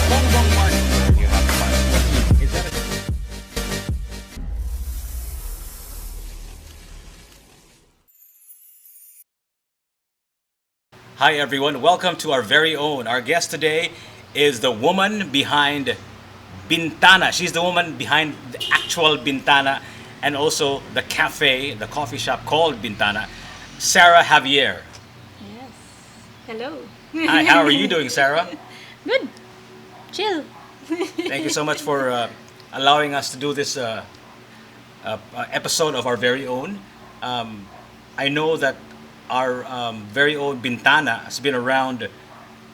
bongbong party where you have fun. Is that a Hi everyone, welcome to our very own. Our guest today is the woman behind Bintana. She's the woman behind the actual Bintana and also the cafe, the coffee shop called Bintana, Sara Javier. Yes. Hello. Hi, how are you doing, Sara? Good. Chill. Thank you so much for allowing us to do this episode of our very own. I know that our very own Bintana has been around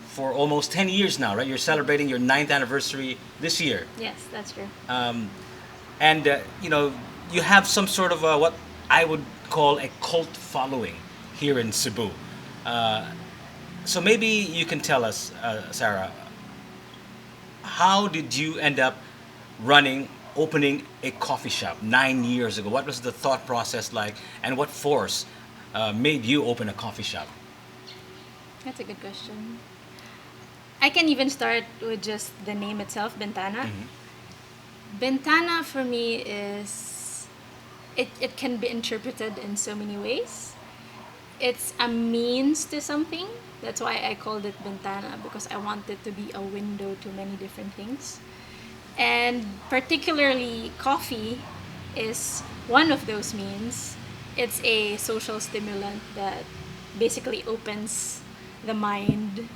for almost 10 years now, right? You're celebrating your ninth anniversary this year. Yes, that's true. And, you have some sort of what I would call a cult following here in Cebu. So maybe you can tell us, Sara, how did you end up opening a coffee shop 9 years ago? What was the thought process like, and what force made you open a coffee shop? That's a good question. I can even start with just the name itself, Bintana. Bintana for me is it can be interpreted in so many ways. It's a means to something. That's why I called it Bintana, because I wanted to be a window to many different things. And particularly coffee is one of those means. It's a social stimulant that basically opens the mind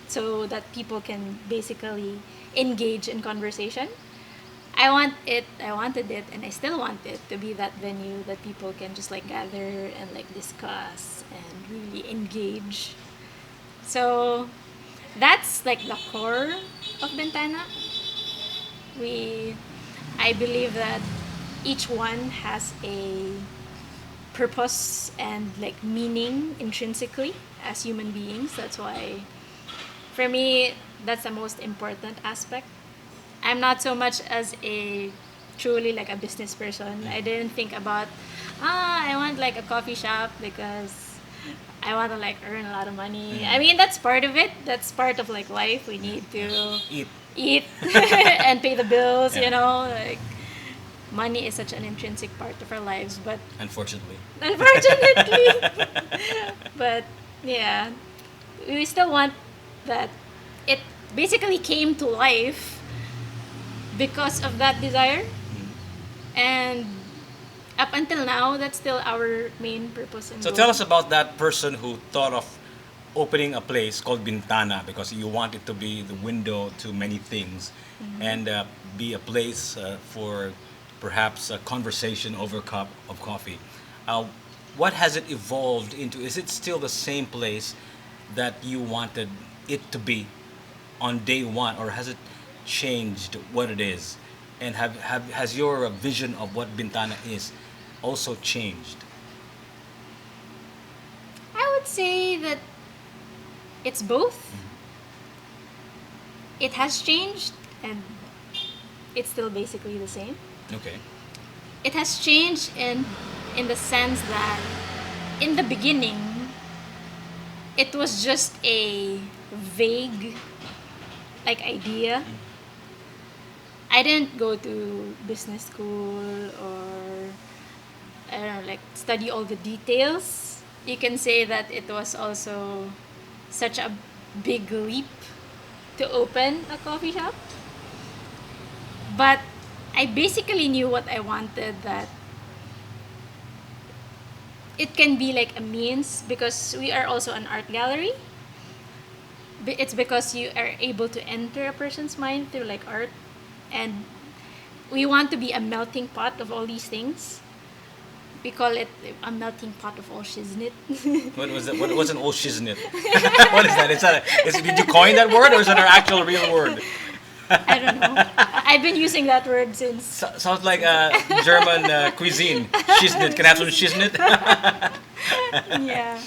so that people can basically engage in conversation. I wanted it, and I still want it to be that venue that people can just like gather and like discuss and really engage. So that's like the core of Bentana. We, I believe that each one has a purpose and like meaning intrinsically as human beings. That's why, for me, that's the most important aspect. I'm not so much as a truly like a business person. I didn't think about I want like a coffee shop because I want to like earn a lot of money. I mean, that's part of it. That's part of like life. We need to Eat. eat and pay the bills, Yeah. like money is such an intrinsic part of our lives, but Unfortunately. unfortunately, but yeah, we still want that. It basically came to life because of that desire, and up until now, that's still our main purpose and So goal. tell us about that person who thought of opening a place called Bintana because you want it to be the window to many things and be a place for perhaps a conversation over a cup of coffee. Uh, what has it evolved into? Is it still the same place that you wanted it to be on day one, or has it changed what it is? And has your vision of what Bintana is also changed? I would say that it's both. It has changed, and it's still basically the same. Okay. It has changed in the sense that in the beginning it was just a vague like idea. I didn't go to business school or I don't know, like study all the details. You can say that it was also such a big leap to open a coffee shop. But I basically knew what I wanted, that it can be like a means because we are also an art gallery. It's because you are able to enter a person's mind through like art, and we want to be a melting pot of all these things. We call it a melting pot of all shiznit. What was that? What was an old shiznit? What is that? Did you coin that word, or is it an actual real word? I don't know. I've been using that word since. Sounds like German cuisine. Shiznit. Can I have some shiznit? Yeah.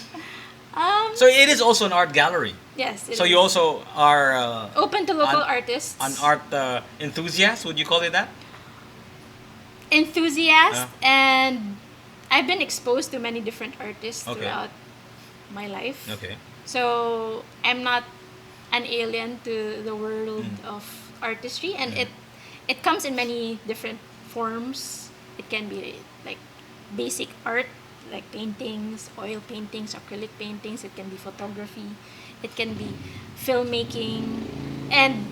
So it is also an art gallery. Yes. So you also are open to local an, artists. an art enthusiast. Would you call it that? Enthusiast, and I've been exposed to many different artists Okay. throughout my life. Okay. So I'm an alien to the world of artistry, and it comes in many different forms. It can be like basic art, like paintings, oil paintings, acrylic paintings. It can be photography. It can be filmmaking, and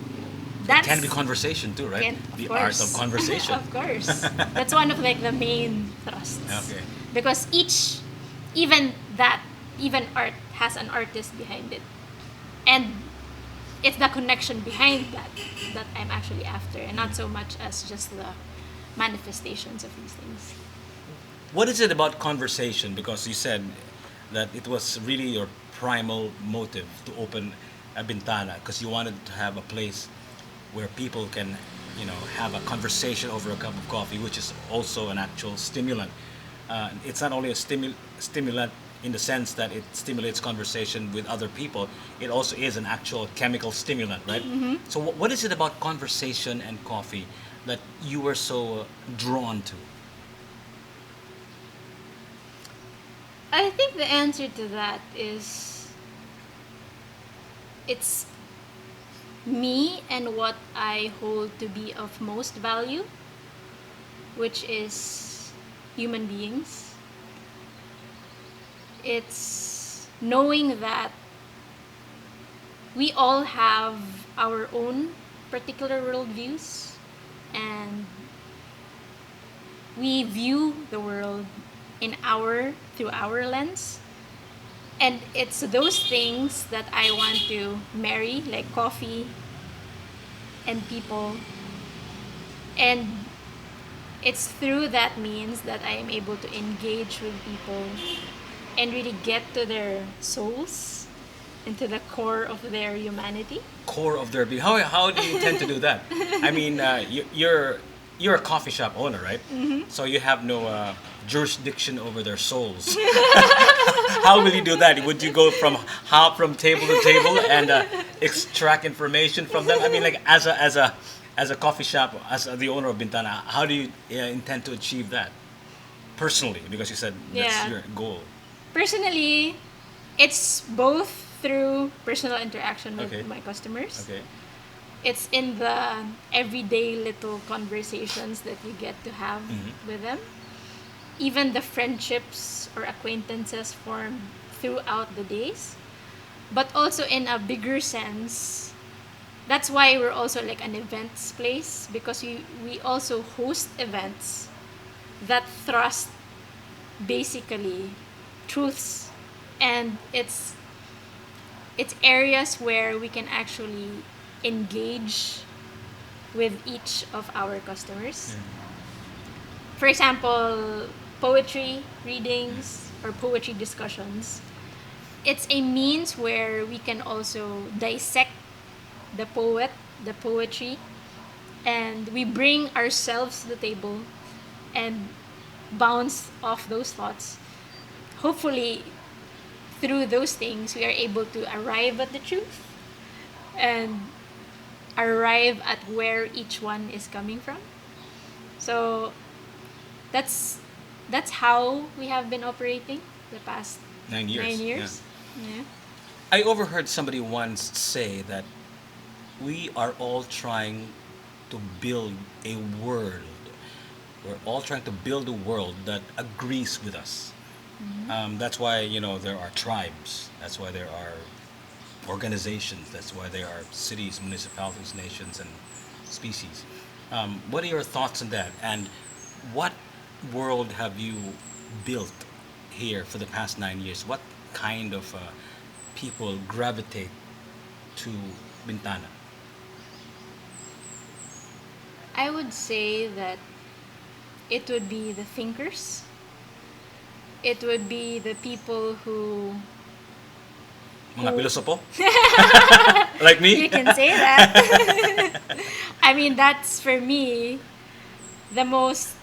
It can that's be conversation too, right? can, of The art of course. conversation. Of course. That's one of like the main thrusts. Okay. Because each, even that, even art has an artist behind it. And it's the connection behind that that I'm actually after, and not so much as just the manifestations of these things. What is it about conversation? Because you said that it was really your primal motive to open a Bintana because you wanted to have a place where people can, have a conversation over a cup of coffee, which is also an actual stimulant. It's not only a stimulant in the sense that it stimulates conversation with other people, it also is an actual chemical stimulant, right? So, what is it about conversation and coffee that you were so drawn to? I think the answer to that is it's me and what I hold to be of most value, which is human beings. It's knowing that we all have our own particular worldviews, and we view the world through our lens. And it's those things that I want to marry, like coffee and people. And it's through that means that I am able to engage with people and really get to their souls, into the core of their humanity. Core of their being. How do you intend to do that? I mean, you're a coffee shop owner, right? So you have no jurisdiction over their souls. How will you do that? Would you go from table to table and extract information from them? I mean, like as a coffee shop, as the owner of Bintana, how do you intend to achieve that personally? Because you said that's Yeah. your goal. Personally, it's both through personal interaction with Okay. my customers. Okay. It's in the everyday little conversations that you get to have with them. Even the friendships or acquaintances formed throughout the days. But also in a bigger sense, that's why we're also like an events place, because we also host events that thrust basically truths, and it's areas where we can actually engage with each of our customers. For example, poetry readings or poetry discussions. It's a means where we can also dissect the poet, the poetry, and we bring ourselves to the table and bounce off those thoughts. Hopefully, through those things, we are able to arrive at the truth and arrive at where each one is coming from. So that's how we have been operating the past 9 years. 9 years. Yeah. I overheard somebody once say that we are all trying to build a world. We're all trying to build a world that agrees with us. That's why there are tribes. That's why there are organizations. That's why there are cities, municipalities, nations, and species. What are your thoughts on that? And what world have you built here for the past 9 years? What kind of people gravitate to Bintana? I would say that it would be the thinkers. It would be the people who Mga pilosopo? Like me? you can say that. I mean, that's for me the most,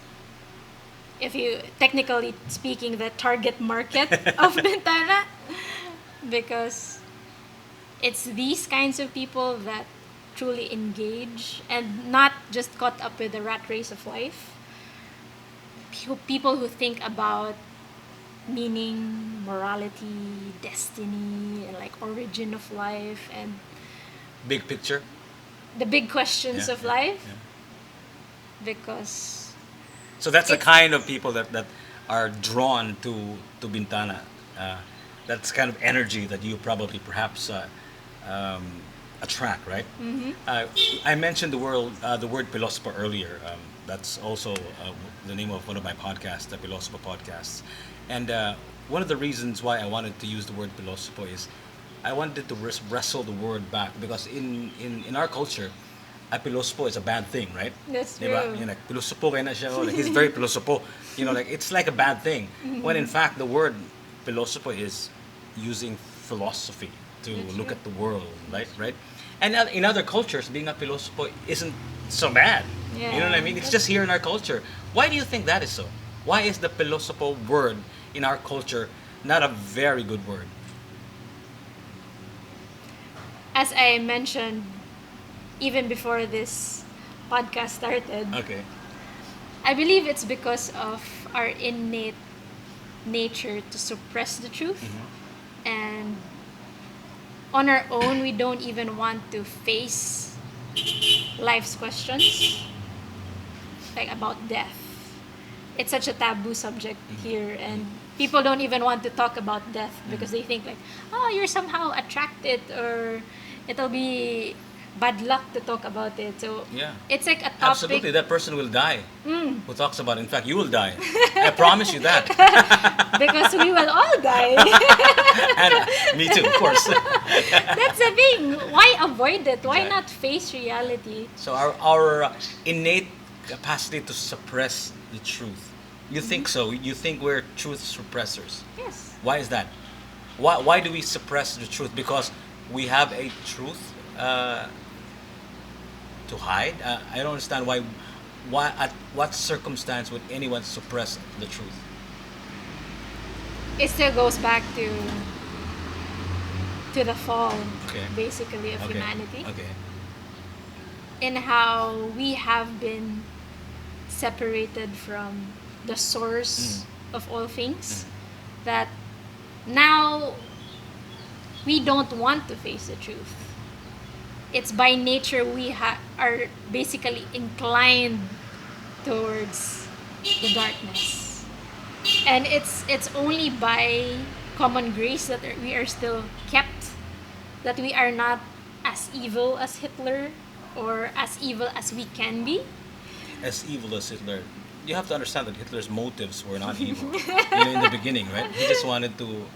if you technically speaking, the target market of Bintana, because it's these kinds of people that truly engage and not just caught up with the rat race of life. People who think about meaning, morality, destiny, and like origin of life, and big picture. The big questions Yeah, of yeah, life, yeah. because So that's the it's kind of people that are drawn to Bintana. Uh, that's kind of energy that you probably perhaps um, attract, right? Uh, I mentioned the word philosopher earlier. That's also the name of one of my podcasts, the Philosopher Podcasts. And one of the reasons why I wanted to use the word philosopher is I wanted to wrestle the word back because in our culture, a pilosopo is a bad thing, right? that's Diba? true. Yung like, pilosopo kaya na siya, oh, like, he's very pilosopo. Like, it's like a bad thing. When in fact, the word pilosopo is using philosophy to That's look true. at the world, right? And in other cultures, being a pilosopo isn't so bad. You know what I Yeah, mean? It's that's just here in our culture. Why do you think that is so? Why is the pilosopo word in our culture not a very good word? as I mentioned even before this podcast started. Okay. I believe it's because of our innate nature to suppress the truth, and on our own we don't even want to face life's questions, like about death. It's such a taboo subject here, and people don't even want to talk about death because they think like, oh, you're somehow attracted, or it'll be bad luck to talk about it. So Yeah. it's like a topic. Absolutely, that person will die. Who talks about it. In fact, you will die. I promise you that. Because we will all die. And me too, of course. That's the thing. Why avoid it? Why Exactly. not face reality? So our innate capacity to suppress the truth. You think so? You think we're truth suppressors? Yes. Why is that? Why do we suppress the truth? Because we have a truth to hide. I don't understand why. Why at what circumstance would anyone suppress the truth? It still goes back to the fall, Okay. basically, of Okay. humanity, Okay. in how we have been separated from the source of all things, that now we don't want to face the truth. It's by nature we are basically inclined towards the darkness, and it's only by common grace that we are still kept, that we are not as evil as Hitler, or as evil as we can be. As evil as Hitler, you have to understand that Hitler's motives were not evil. In the beginning, right? He just wanted to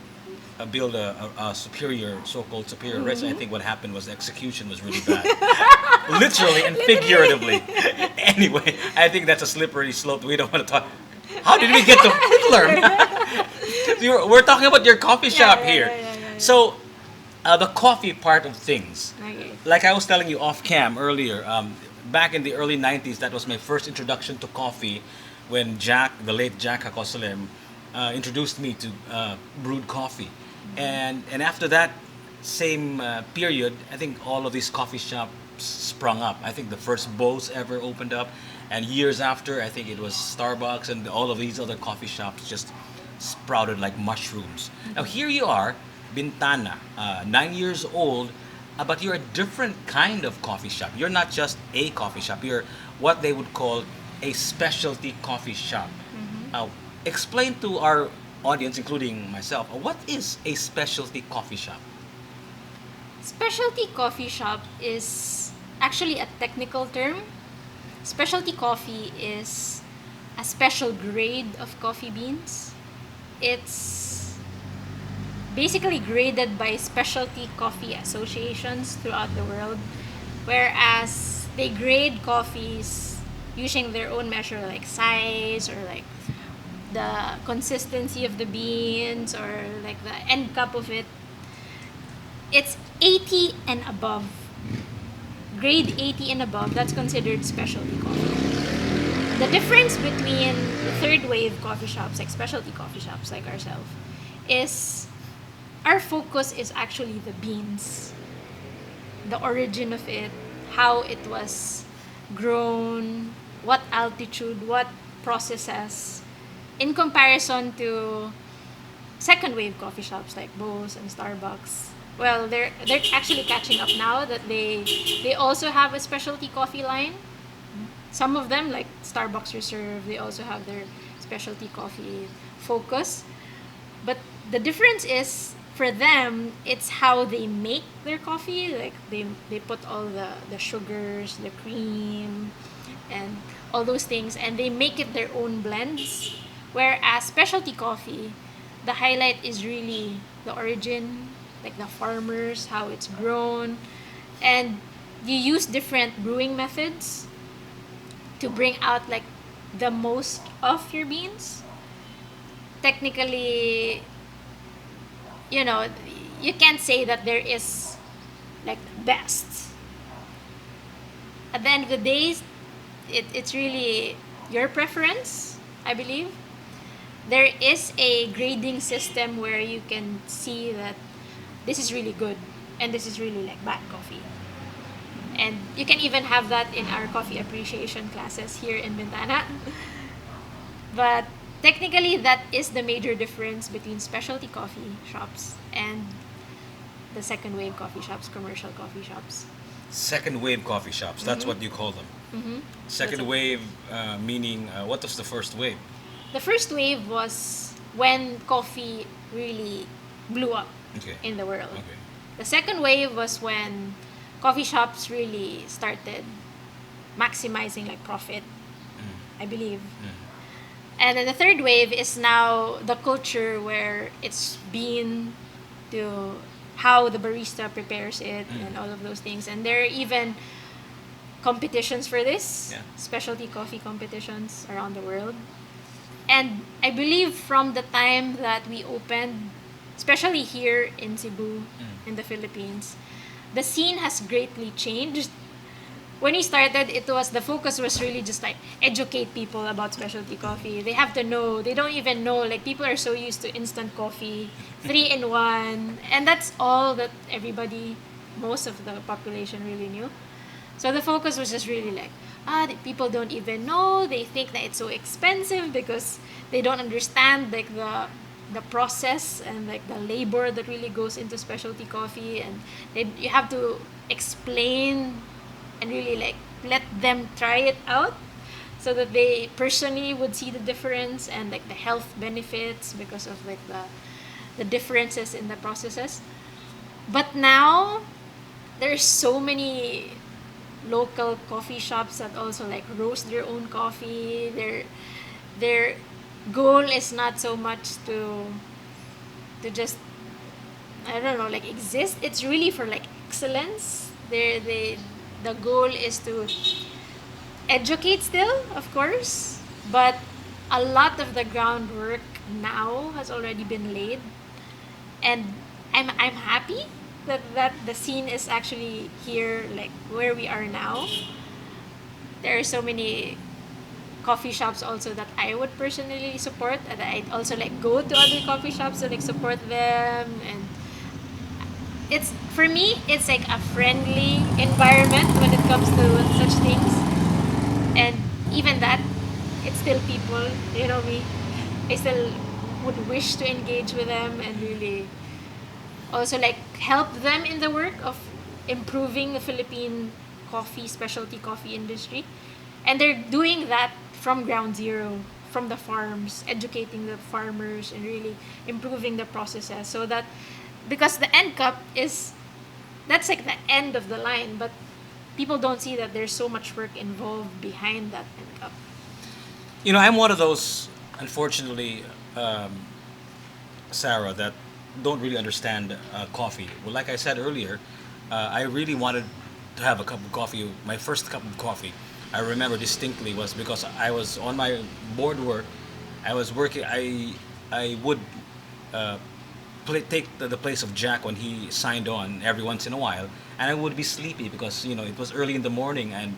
build a superior, so-called superior race. I think what happened was the execution was really bad, literally and figuratively. Anyway, I think that's a slippery slope. We don't want to talk. How did we get to Hitler? We're talking about your coffee shop here. Yeah. So, the coffee part of things. Okay. Like I was telling you off cam earlier, back in the early 90s, that was my first introduction to coffee when Jack, the late Jack Hakosalem, introduced me to brewed coffee. And after that same period, I think all of these coffee shops sprung up. I think the first Bose ever opened up. And years after, I think it was Starbucks and all of these other coffee shops just sprouted like mushrooms. Now here you are, Bintana, 9 years old, but you're a different kind of coffee shop. You're not just a coffee shop. You're what they would call a specialty coffee shop. Now, explain to our audience, including myself, what is a specialty coffee shop? Specialty coffee shop is actually a technical term. Specialty coffee is a special grade of coffee beans. It's basically graded by specialty coffee associations throughout the world, whereas they grade coffees using their own measure, like size, or like the consistency of the beans, or like the end cup of it. It's 80 and above. Grade 80 and above, that's considered specialty coffee. The difference between the third wave coffee shops, like specialty coffee shops like ourselves, is our focus is actually the beans, the origin of it, how it was grown, what altitude, what processes, in comparison to second wave coffee shops like Bose and Starbucks. well, they're actually catching up now that they also have a specialty coffee line. Some of them, like Starbucks Reserve, they also have their specialty coffee focus. But the difference is for them, it's how they make their coffee. Like they put all the sugars, the cream, and all those things, and they make it their own blends. Whereas specialty coffee, the highlight is really the origin, like the farmers, how it's grown, and you use different brewing methods to bring out like the most of your beans. Technically, you know, you can't say that there is like best. At the end of the day, it's really your preference, I believe. There is a grading system where you can see that this is really good and this is really like bad coffee. And you can even have that in our coffee appreciation classes here in Bintana. But technically, that is the major difference between specialty coffee shops and the second wave coffee shops, commercial coffee shops. Second wave coffee shops. That's what you call them. Mm-hmm. Second wave, meaning what was the first wave? The first wave was when coffee really blew up Okay. in the world. Okay. The second wave was when coffee shops really started maximizing like profit, I believe. And then the third wave is now the culture where it's been to how the barista prepares it and all of those things. And there are even competitions for this, Yeah. specialty coffee competitions around the world. And I believe from the time that we opened, especially here in Cebu, in the Philippines, the scene has greatly changed. When we started, the focus was really just like educate people about specialty coffee. They have to know. They don't even know. Like people are so used to instant coffee, 3-in-1, and that's all that everybody, most of the population really knew. So the focus was just really like, the people don't even know. They think that it's so expensive because they don't understand like the process and like the labor that really goes into specialty coffee, and you have to explain and really like let them try it out so that they personally would see the difference and like the health benefits because of like the differences in the processes. But now there's so many local coffee shops that also like roast their own coffee. Their goal is not so much to just, I don't know, like exist. It's really for like excellence. The goal is to educate still, of course, but a lot of the groundwork now has already been laid, and I'm happy that the scene is actually here, like where we are now. There are so many coffee shops also that I would personally support, and I'd also like go to other coffee shops to like support them. And it's, for me, it's like a friendly environment when it comes to such things. And even that, it's still people, you know me. I still would wish to engage with them and really also like help them in the work of improving the Philippine coffee, specialty coffee industry. And they're doing that from ground zero, from the farms, educating the farmers and really improving the processes so that, because the end cup is, that's like the end of the line, but people don't see that there's so much work involved behind that end cup. You know, I'm one of those, unfortunately, Sarah, that don't really understand coffee. Well, like I said earlier, I really wanted to have a cup of coffee. My first cup of coffee, I remember distinctly, was because I was on my board work. I was working. I would take the place of Jack when he signed on every once in a while, and I would be sleepy because it was early in the morning, and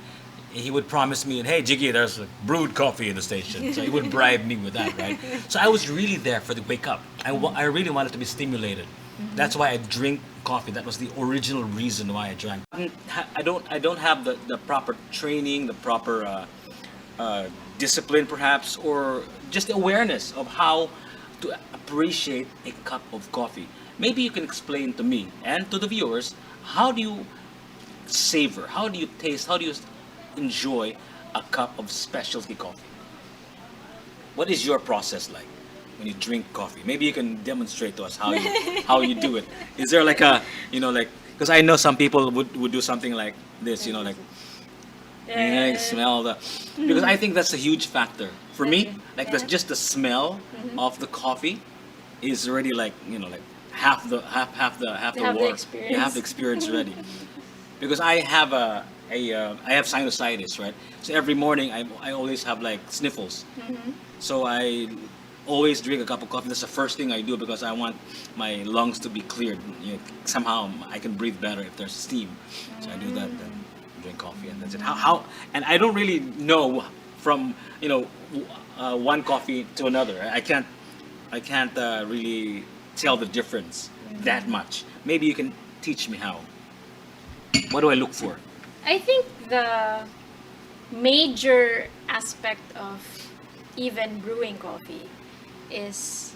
he would promise me, "Hey, Jiggy, there's a brewed coffee in the station." So he would bribe me with that, right? So I was really there for the wake up. I really wanted to be stimulated. That's why I drink coffee. That was the original reason why I drank. I don't have the proper training, the proper discipline, perhaps, or just awareness of how to appreciate a cup of coffee. Maybe you can explain to me and to the viewers, how do you savor, how do you taste, how do you enjoy a cup of specialty coffee? What is your process like when you drink coffee? Maybe you can demonstrate to us how you do it. Is there like a, like, because I know some people would do something like this, like, smell the, because I think that's a huge factor for me. Like, that's just the smell of the coffee is already like, like half the Have the war. You have experience. the experience already. Because I have I have sinusitis, right? So every morning I always have like sniffles. So I always drink a cup of coffee. That's the first thing I do because I want my lungs to be cleared. Somehow I can breathe better if there's steam. So I do that, then drink coffee, and that's it. How and I don't really know from one coffee to another. I can't really tell the difference that much. Maybe you can teach me how. What do I look for? I think the major aspect of even brewing coffee is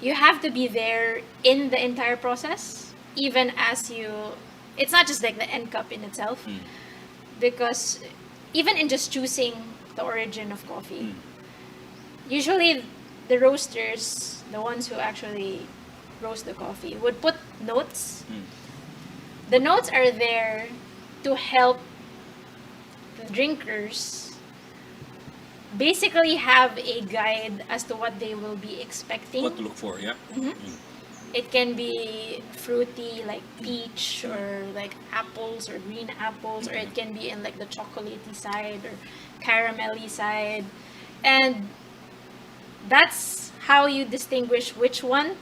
you have to be there in the entire process, even as you. It's not just like the end cup in itself, because even in just choosing the origin of coffee, usually the roasters, the ones who actually roast the coffee, would put notes. The notes are there to help the drinkers basically have a guide as to what they will be expecting. What to look for? Yeah. It can be fruity like peach or like apples or green apples, or it can be in like the chocolatey side or caramelly side. And that's how you distinguish which one,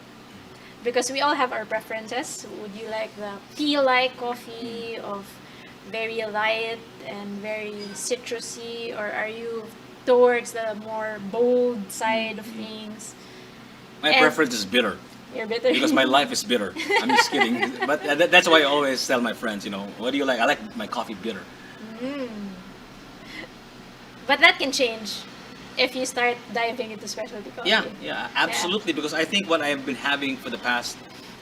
because we all have our preferences. Would you like the tea-like coffee of very light and very citrusy, or are you towards the more bold side of things? My And- preference is bitter You're bitter. because my life is bitter. I'm just kidding. But that's why I always tell my friends, what do you like? I like my coffee bitter. But that can change if you start diving into specialty coffee. Yeah, absolutely. Because I think what I've been having for the past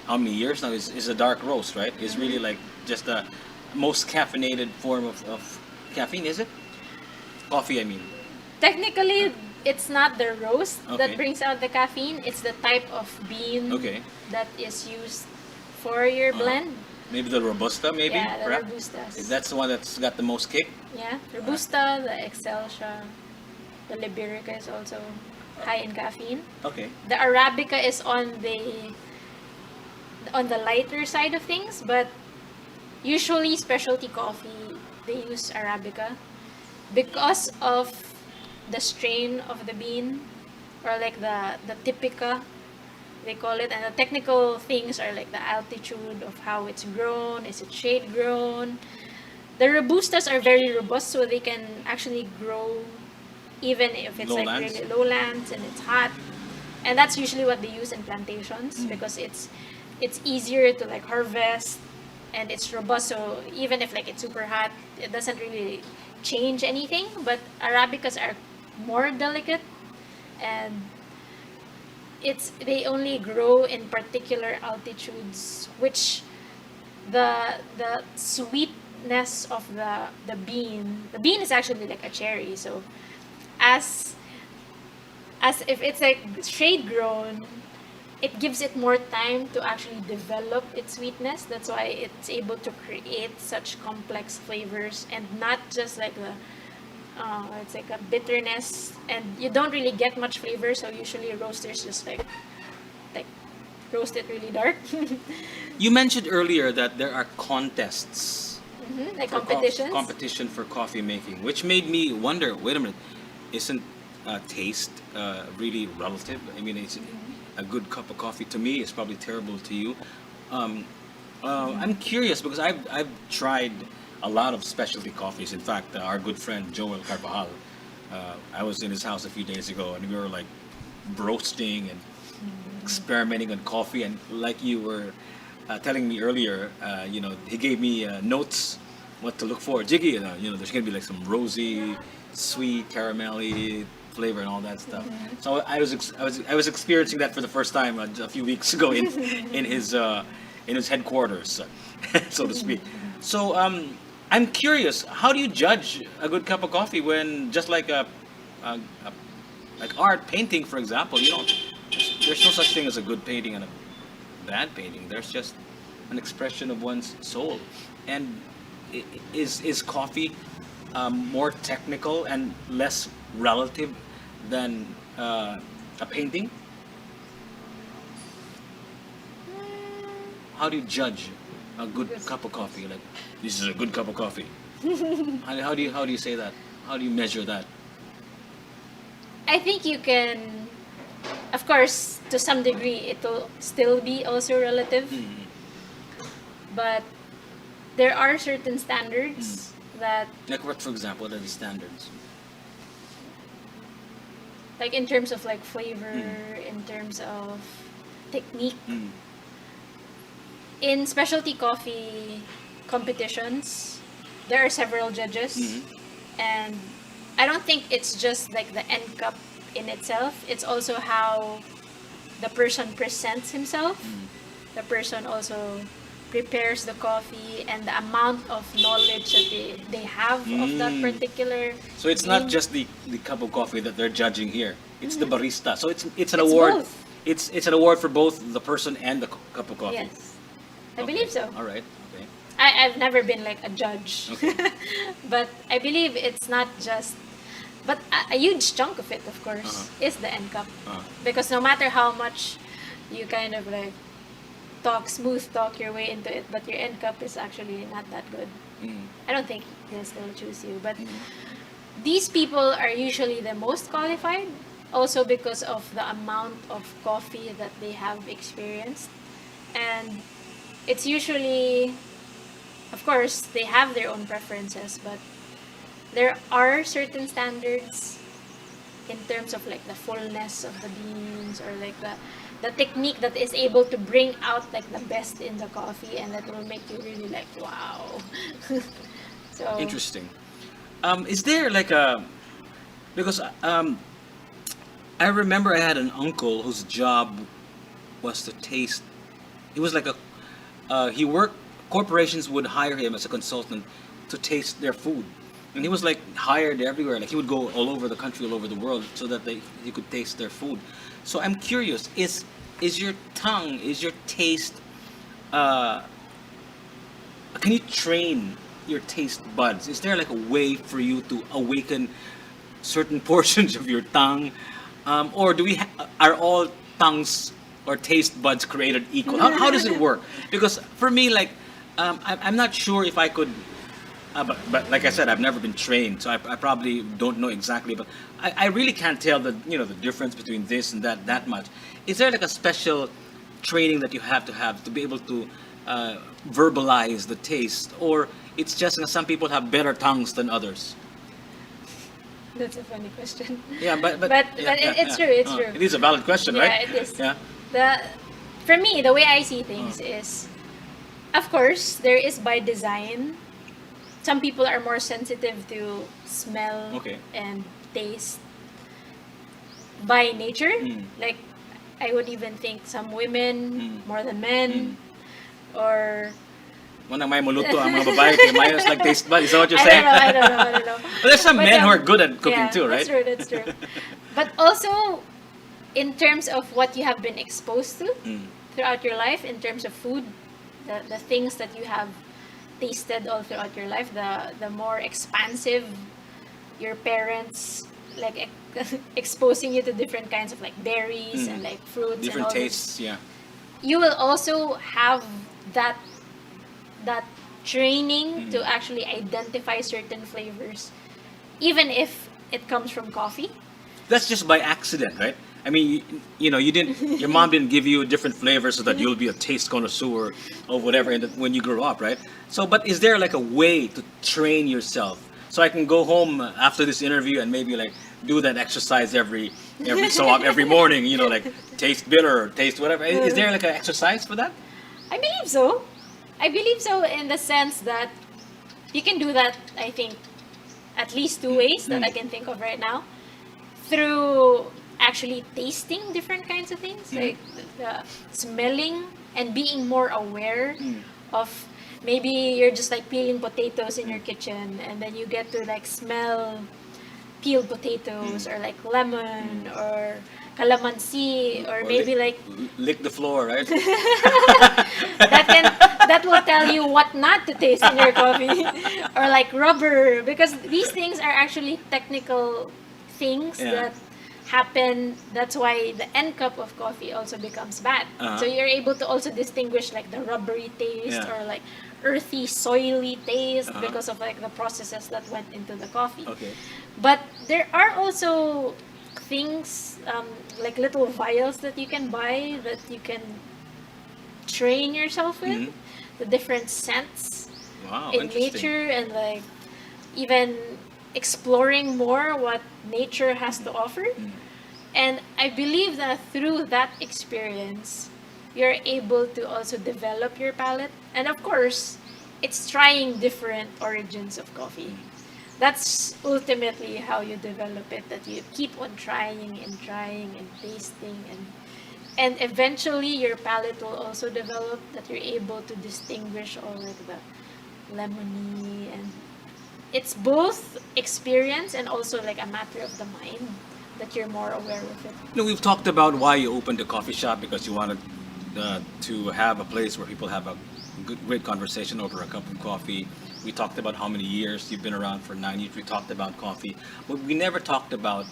how many years now is a dark roast, right? It's really like just the most caffeinated form of caffeine, is it? Coffee, I mean. Technically, it's not the roast Okay. that brings out the caffeine. It's the type of bean Okay. that is used for your blend. Maybe the Robusta, maybe? Yeah, the perhaps? Robustas. That's the one that's got the most kick. Yeah, Robusta, the Excelsia, the Liberica is also high in caffeine. Okay. The Arabica is on the lighter side of things, but usually specialty coffee they use Arabica because of the strain of the bean, or like the typica they call it, and the technical things are like the altitude of how it's grown. Is it shade grown? The Robustas are very robust, so they can actually grow even if it's like Lowlands. really lowlands and it's hot. And that's usually what they use in plantations because it's easier to like harvest, and it's robust. So even if like it's super hot, it doesn't really change anything. But Arabicas are more delicate, and they only grow in particular altitudes, which the sweetness of the bean is actually like a cherry. So as if it's like shade grown, it gives it more time to actually develop its sweetness. That's why it's able to create such complex flavors, and not just like it's like a bitterness, and you don't really get much flavor. So usually roasters just like roast it really dark. You mentioned earlier that there are contests Like for competitions. competition for coffee making, which made me wonder. Wait a minute, isn't taste really relative? I mean, it's a good cup of coffee to me is probably terrible to you. I'm curious because I've tried a lot of specialty coffees. In fact, our good friend Joel Carvajal, I was in his house a few days ago, and we were like roasting and experimenting on coffee. And like you were telling me earlier, he gave me notes what to look for. Jiggy, there's gonna be like some rosy, sweet, caramelly flavor and all that stuff. So I was experiencing that for the first time a few weeks ago in his headquarters, so to speak. So I'm curious, how do you judge a good cup of coffee when just like a like art painting, for example, there's no such thing as a good painting and a bad painting. There's just an expression of one's soul. And is coffee more technical and less relative than a painting? How do you judge a good cup of coffee? Like, this is a good cup of coffee. How do you say that? How do you measure that? I think you can, of course, to some degree, it will still be also relative. But there are certain standards that, Like what, for example, what are the standards? like in terms of like flavor, in terms of technique, in specialty coffee competitions, there are several judges, and I don't think it's just like the end cup in itself. It's also how the person presents himself. The person also prepares the coffee and the amount of knowledge that they have of that particular So it's not bean. just the cup of coffee that they're judging here. It's the barista. So it's an It's award. both. It's an award for both the person and the cup of coffee. Yes, I Okay. believe so. All right. Okay. I've never been like a judge, Okay. but I believe it's not just, but a huge chunk of it, of course, is the end cup. Because no matter how much you kind of like smooth talk your way into it, but your end cup is actually not that good. I don't think they'll still choose you. But these people are usually the most qualified, also because of the amount of coffee that they have experienced. And it's usually, of course, they have their own preferences, but there are certain standards in terms of like the fullness of the beans, or like the technique that is able to bring out like the best in the coffee, and that will make you really like, wow. So Interesting. Is there like because I remember I had an uncle whose job was to taste. He was like he worked. Corporations would hire him as a consultant to taste their food, and he was like hired everywhere. Like he would go all over the country, all over the world, so that he could taste their food. So I'm curious: is your tongue, is your taste? Can you train your taste buds? Is there like a way for you to awaken certain portions of your tongue, or are all tongues or taste buds created equal? How does it work? Because for me, like, I'm not sure if I could. But like I said, I've never been trained, so I probably don't know exactly. But I really can't tell the difference between this and that much. Is there like a special training that you have to be able to verbalize the taste, or it's just some people have better tongues than others? that's a funny question. Yeah, but It's true. It's true. It is a valid question, Yeah, right? it is. Yeah. For me, the way I see things is, of course, there is by design. Some people are more sensitive to smell Okay. and taste by nature. Like, I would even think some women more than men, or One may muluto ang mga babae kaya mayos like taste bud. Is that what you're I saying? don't know. But there's some But, men who are good at cooking yeah, too, right? That's true. But also, in terms of what you have been exposed to throughout your life, in terms of food, the things that you have tasted all throughout your life, the more expansive your parents like exposing you to different kinds of like berries and like fruits Different and all this, tastes, yeah. you will also have that training to actually identify certain flavors, even if it comes from coffee. That's just by accident, right? I mean, you didn't. Your mom didn't give you different flavors so that you'll be a taste connoisseur or whatever when you grow up, right? So, but is there like a way to train yourself? So I can go home after this interview and maybe like do that exercise every every morning. Like taste bitter, or taste whatever. Is there like an exercise for that? I believe so. I believe so in the sense that you can do that, I think, at least two ways that I can think of right now. through actually tasting different kinds of things, like the smelling and being more aware of, maybe you're just like peeling potatoes in your kitchen and then you get to like smell peeled potatoes or like lemon or calamansi or maybe like lick the floor, right? that can that will tell you what not to taste in your coffee or like rubber, because these things are actually technical things Yeah. that happen. That's why the end cup of coffee also becomes bad. So you're able to also distinguish like the rubbery taste Yeah. or like earthy soily taste Uh-huh. because of like the processes that went into the coffee. Okay. But there are also things, like little vials that you can buy that you can train yourself with, the different scents Wow, in interesting. nature, and like even exploring more what nature has to offer. And I believe that through that experience, you're able to also develop your palate. And of course, it's trying different origins of coffee. That's ultimately how you develop it, that you keep on trying and tasting, and eventually your palate will also develop, that you're able to distinguish all like the lemony, and it's both experience and also like a matter of the mind, that you're more aware of it. We've talked about why you opened a coffee shop, because you wanted to have a place where people have a great conversation over a cup of coffee. We talked about how many years you've been around, for 9 years. We talked about coffee, but we never talked about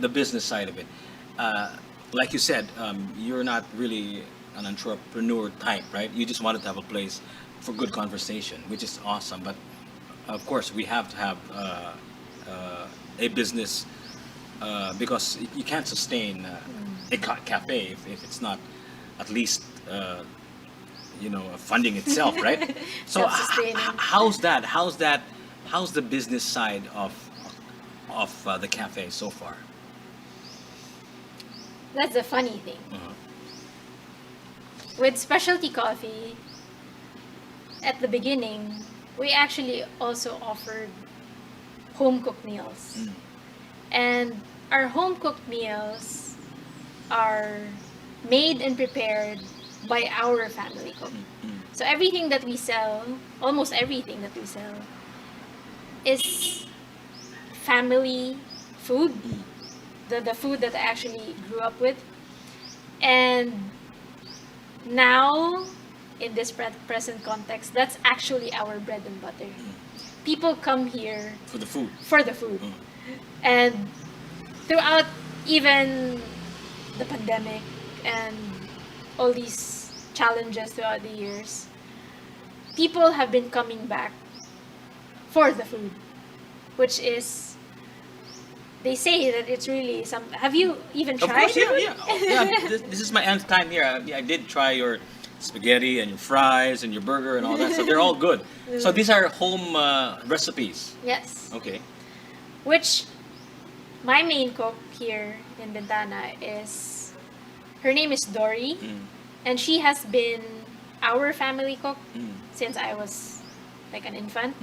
the business side of it. Like you said, you're not really an entrepreneur type, right? You just wanted to have a place for good conversation, which is awesome. But of course, we have to have a business, because you can't sustain a cafe if it's not at least funding itself, right? So Self-sustaining. how's the business side of the cafe so far? That's the funny thing. Uh-huh. With specialty coffee, at the beginning, we actually also offered home cooked meals. And our home cooked meals are made and prepared by our family cook. So everything that we sell, almost everything that we sell, is family food, the food that I actually grew up with. And now, in this present context, that's actually our bread and butter. People come here For the food. for the food. And throughout even the pandemic and all these challenges throughout the years, people have been coming back for the food, which is, they say that it's really some. Have you even Of tried course, yeah, it? yeah. Oh, yeah. This is my nth time here. I did try your spaghetti and your fries and your burger and all that, so they're all good. So these are home recipes. Yes. Okay. Which my main cook here in Bintana is, her name is Dory, and she has been our family cook since I was like an infant.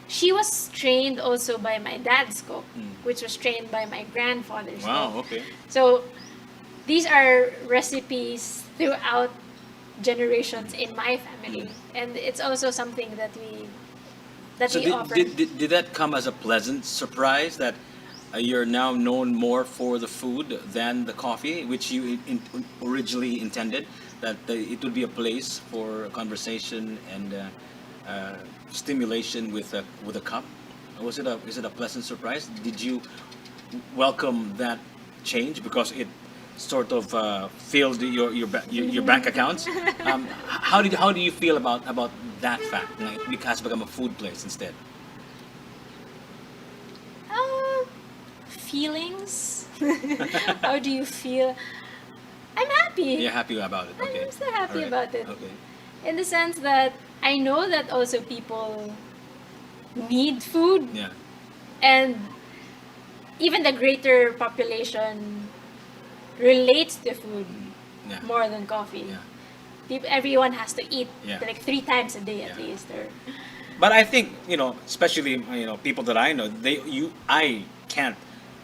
She was trained also by my dad's cook, which was trained by my grandfather's Wow. cook. Okay. So these are recipes throughout generations in my family, and it's also something that So we offer. did that come as a pleasant surprise that you're now known more for the food than the coffee, which you originally intended, that it would be a place for conversation and stimulation with a cup? Is it a pleasant surprise? Did you welcome that change because it sort of filled your bank accounts? How do you feel about that fact? Like, it has become a food place instead. Feelings. How do you feel? I'm happy. You're happy about it. Okay. I'm so happy All right. about it. Okay. In the sense that I know that also people need food, Yeah. and even the greater population relates to food Yeah. more than coffee. Yeah. Everyone has to eat Yeah. like 3 times a day at Yeah. least. Or But I think especially people that I know, I can't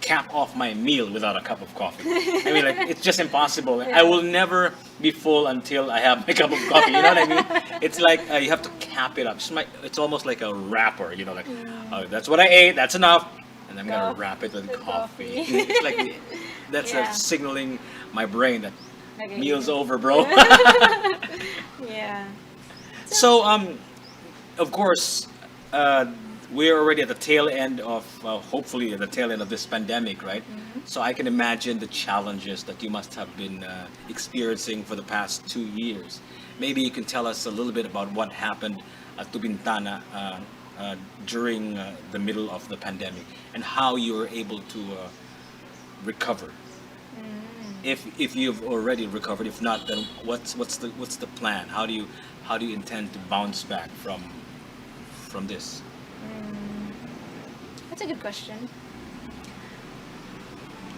cap off my meal without a cup of coffee. I mean, like, it's just impossible. I will never be full until I have my cup of coffee. You know what I mean? It's like you have to cap it up. It's almost like a wrapper. You know, like, oh, that's what I ate. That's enough. And I'm gonna wrap it with coffee. It's like that's signaling my brain that meal's over, bro. Yeah. So, of course, we're already at the tail end of, hopefully, at the tail end of this pandemic, right? So I can imagine the challenges that you must have been experiencing for the past 2 years. Maybe you can tell us a little bit about what happened to Bintana during the middle of the pandemic and how you were able to recover. If you've already recovered, if not, then what's the plan? How do you intend to bounce back from this? That's a good question.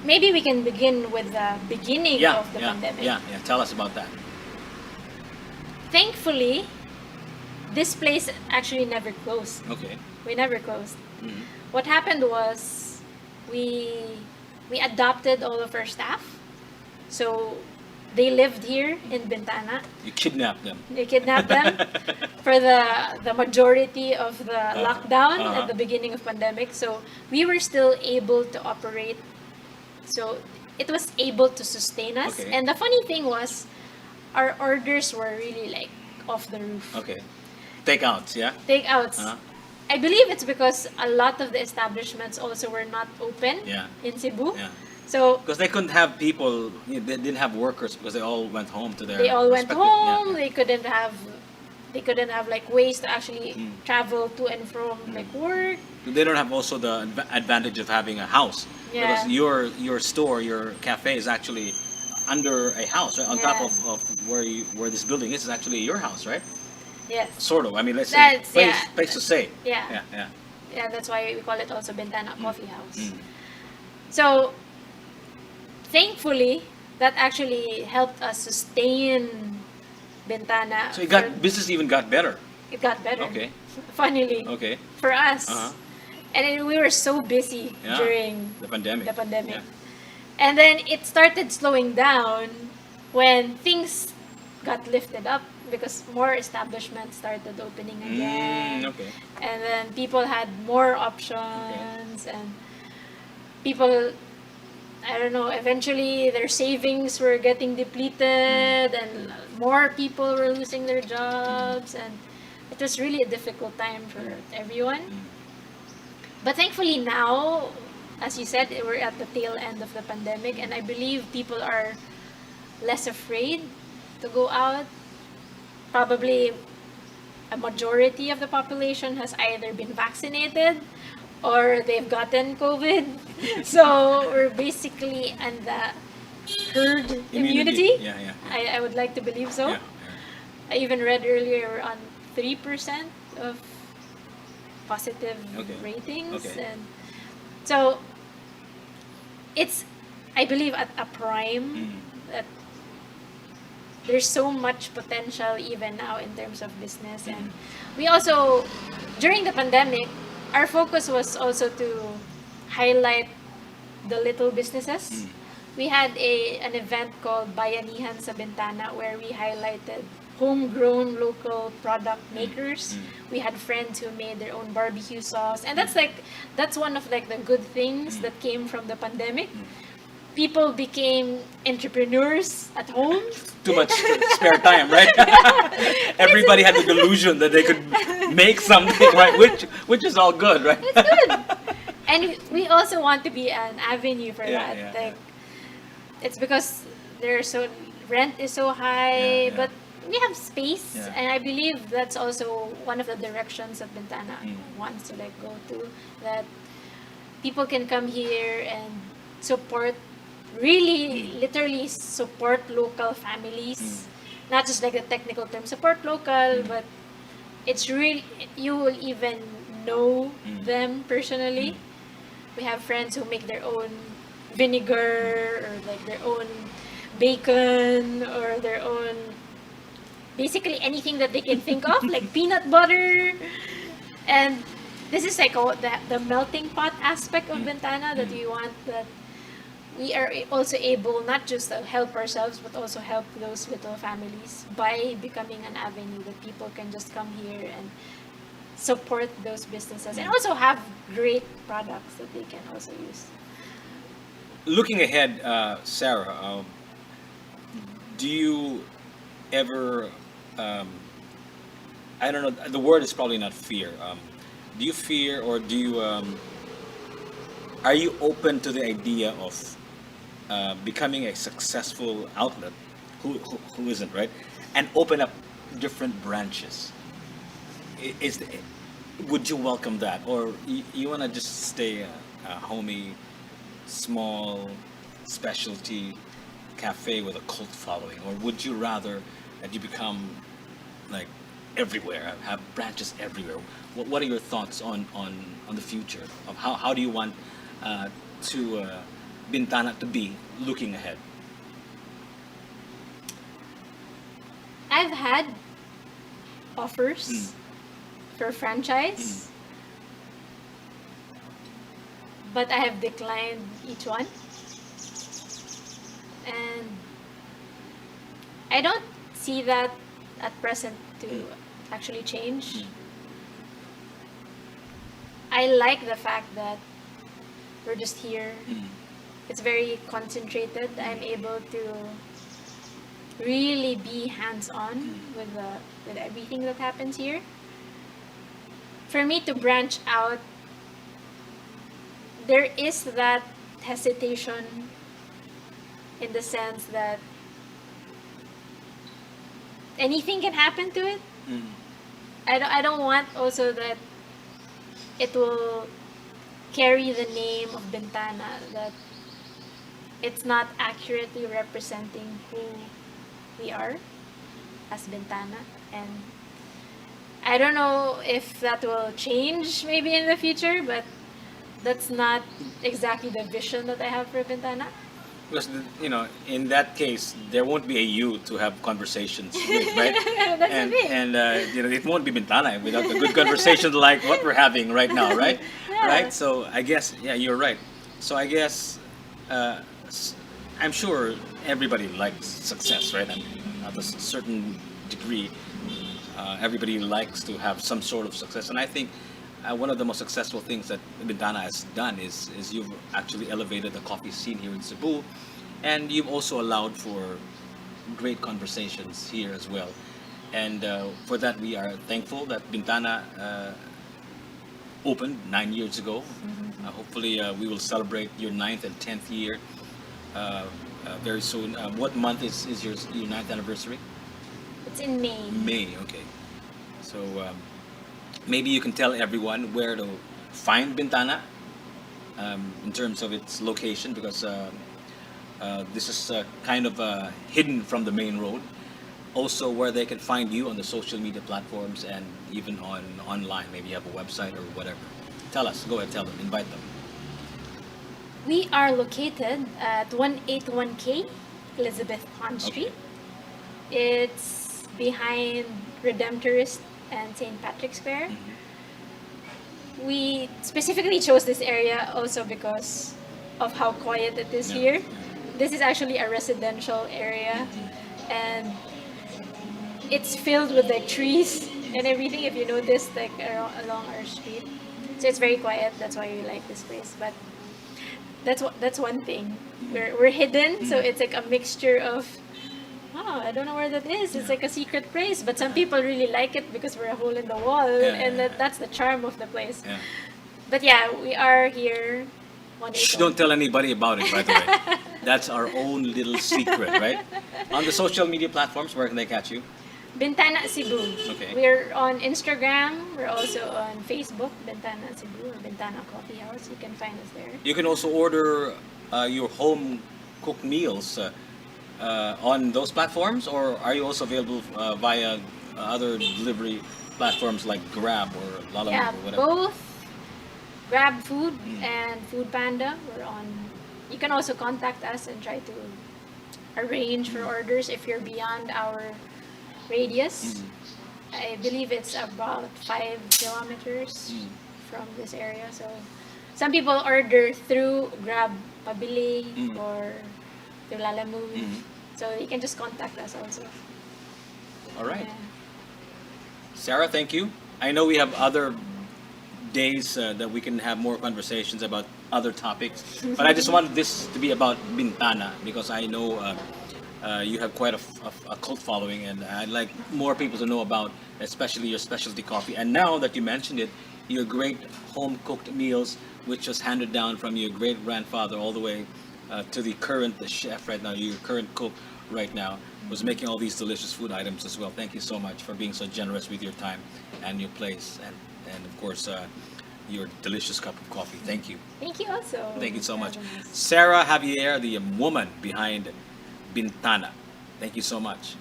Maybe we can begin with the beginning of the pandemic. Yeah. Tell us about that. Thankfully, this place actually never closed. Okay. We never closed. What happened was we adopted all of our staff. So they lived here in Bintana. You kidnapped them. They kidnapped them for the majority of the lockdown at the beginning of pandemic. So we were still able to operate. So it was able to sustain us. Okay. And the funny thing was, our orders were really like off the roof. Okay. Takeouts, yeah? Takeouts. I believe it's because a lot of the establishments also were not open in Cebu. Yeah. So because they couldn't have people, they didn't have workers because they all went home to their. They all went respective- home. Yeah. They couldn't have like ways to actually travel to and from like work. They don't have also the advantage of having a house because your store, your cafe is actually under a house, right? On top of where this building is actually your house, right? Yes. Sort of. I mean, let's say That's- place to say. Yeah. Yeah. Yeah, that's why we call it also Bintana Coffee House. So, thankfully, that actually helped us sustain Bintana. So business even got better. It got better. Okay. Funnily. Okay. For us. Uh-huh. And we were so busy during the pandemic. Yeah. And then it started slowing down when things got lifted up because more establishments started opening again. Okay. And then people had more options and people, I don't know, eventually their savings were getting depleted and more people were losing their jobs and it was really a difficult time for everyone. But thankfully now, as you said, we're at the tail end of the pandemic and I believe people are less afraid to go out. Probably a majority of the population has either been vaccinated or they've gotten COVID. So we're basically in the herd immunity. Yeah. I would like to believe so. Yeah. I even read earlier we're on 3% of positive ratings. Okay. And so it's, I believe, at a prime that there's so much potential even now in terms of business. And we also, during the pandemic, our focus was also to highlight the little businesses. We had an event called Bayanihan sa Bintana where we highlighted homegrown local product makers. We had friends who made their own barbecue sauce, and that's one of like the good things that came from the pandemic. People became entrepreneurs at home. Too much spare time, right? Everybody had the delusion that they could make something, right? Which is all good, right? It's good. And we also want to be an avenue for that. Yeah. Like, it's because rent is so high, but we have space, and I believe that's also one of the directions that Bintana wants to like go to. That people can come here and support, really, literally support local families. Not just like the technical term, support local, but it's really, you will even know them personally. We have friends who make their own vinegar or like their own bacon or their own, basically anything that they can think of, like peanut butter. And this is like the melting pot aspect of Bintana that we want, that we are also able not just to help ourselves but also help those little families by becoming an avenue that people can just come here and support those businesses and also have great products that they can also use. Looking ahead, Sarah, do you ever, I don't know, the word is probably not fear. Do you fear, or do you, are you open to the idea of becoming a successful outlet? Who isn't, right? And open up different branches. Is would you welcome that, or you want to just stay a homey, small, specialty cafe with a cult following, or would you rather that you become like everywhere, have branches everywhere? What are your thoughts on the future of how do you want to Bintana to be looking ahead? I've had offers for franchise, but I have declined each one. And I don't see that at present to actually change. I like the fact that we're just here. It's very concentrated. I'm able to really be hands-on with everything that happens here. For me to branch out, there is that hesitation in the sense that anything can happen to it. I don't want also that it will carry the name of Bintana, that it's not accurately representing who we are as Bintana. And I don't know if that will change maybe in the future, but that's not exactly the vision that I have for Bintana. Because in that case, there won't be a you to have conversations with, right? That's and the thing. and it won't be Bintana without a good conversation like what we're having right now, right? Yeah. Right. So I guess you're right. So I guess I'm sure everybody likes success, right? And at a certain degree, everybody likes to have some sort of success, and I think one of the most successful things that Bintana has done is you've actually elevated the coffee scene here in Cebu, and you've also allowed for great conversations here as well. And for that, we are thankful that Bintana opened 9 years ago. Hopefully, we will celebrate your ninth and 10th year very soon. What month is your ninth anniversary? It's in May. May, okay. So maybe you can tell everyone where to find Bintana in terms of its location, because this is kind of hidden from the main road. Also, where they can find you on the social media platforms and even online. Maybe you have a website or whatever. Tell us. Go ahead, tell them. Invite them. We are located at 181K Elizabeth Pond Street. It's behind Redemptorist and St. Patrick's Square. We specifically chose this area also because of how quiet it is here. This is actually a residential area, and it's filled with like trees and everything, if you notice, like along our street. So it's very quiet. That's why we like this place. But that's one thing. We're hidden, so it's like a mixture of, oh, I don't know where that is. It's like a secret place, but some people really like it because we're a hole in the wall, and that's the charm of the place. Yeah. But yeah, we are here. Shh, don't tell anybody about it, by the way. That's our own little secret, right? On the social media platforms, where can they catch you? Bintana Cebu. Okay. We're on Instagram. We're also on Facebook, Bintana Cebu or Bintana Coffee House. You can find us there. You can also order your home cooked meals on those platforms, or are you also available via other delivery platforms like Grab or Lalamove Yeah, or whatever? both Grab Food and Food Panda. We're on. You can also contact us and try to arrange for orders if you're beyond our radius. I believe it's about 5 kilometers from this area. So some people order through Grab Pabili or through Lalamove. So you can just contact us also. All right. Yeah. Sarah, thank you. I know we have other days that we can have more conversations about other topics, but I just wanted this to be about Bintana because I know you have quite a cult following, and I'd like more people to know about, especially your specialty coffee. And now that you mentioned it, your great home cooked meals, which was handed down from your great grandfather all the way to the current chef right now, your current cook right now, was making all these delicious food items as well. Thank you so much for being so generous with your time and your place, and of course your delicious cup of coffee. Thank you. Thank you also. Thank you so for much. having us. Sarah Javier, the woman behind Bintana. Thank you so much.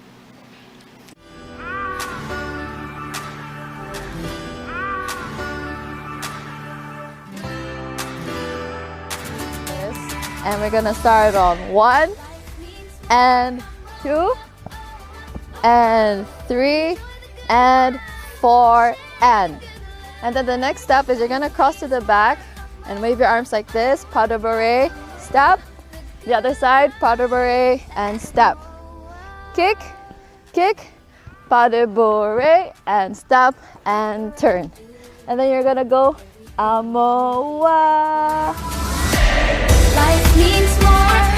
And we're gonna start on 1 and 2 and 3 and 4 and then the next step is you're gonna cross to the back and wave your arms like this, pas de bourrée, step, the other side, pas de bourrée, and step, kick, kick, pas de bourrée, and step, and turn, and then you're gonna go Amoa. Life means more.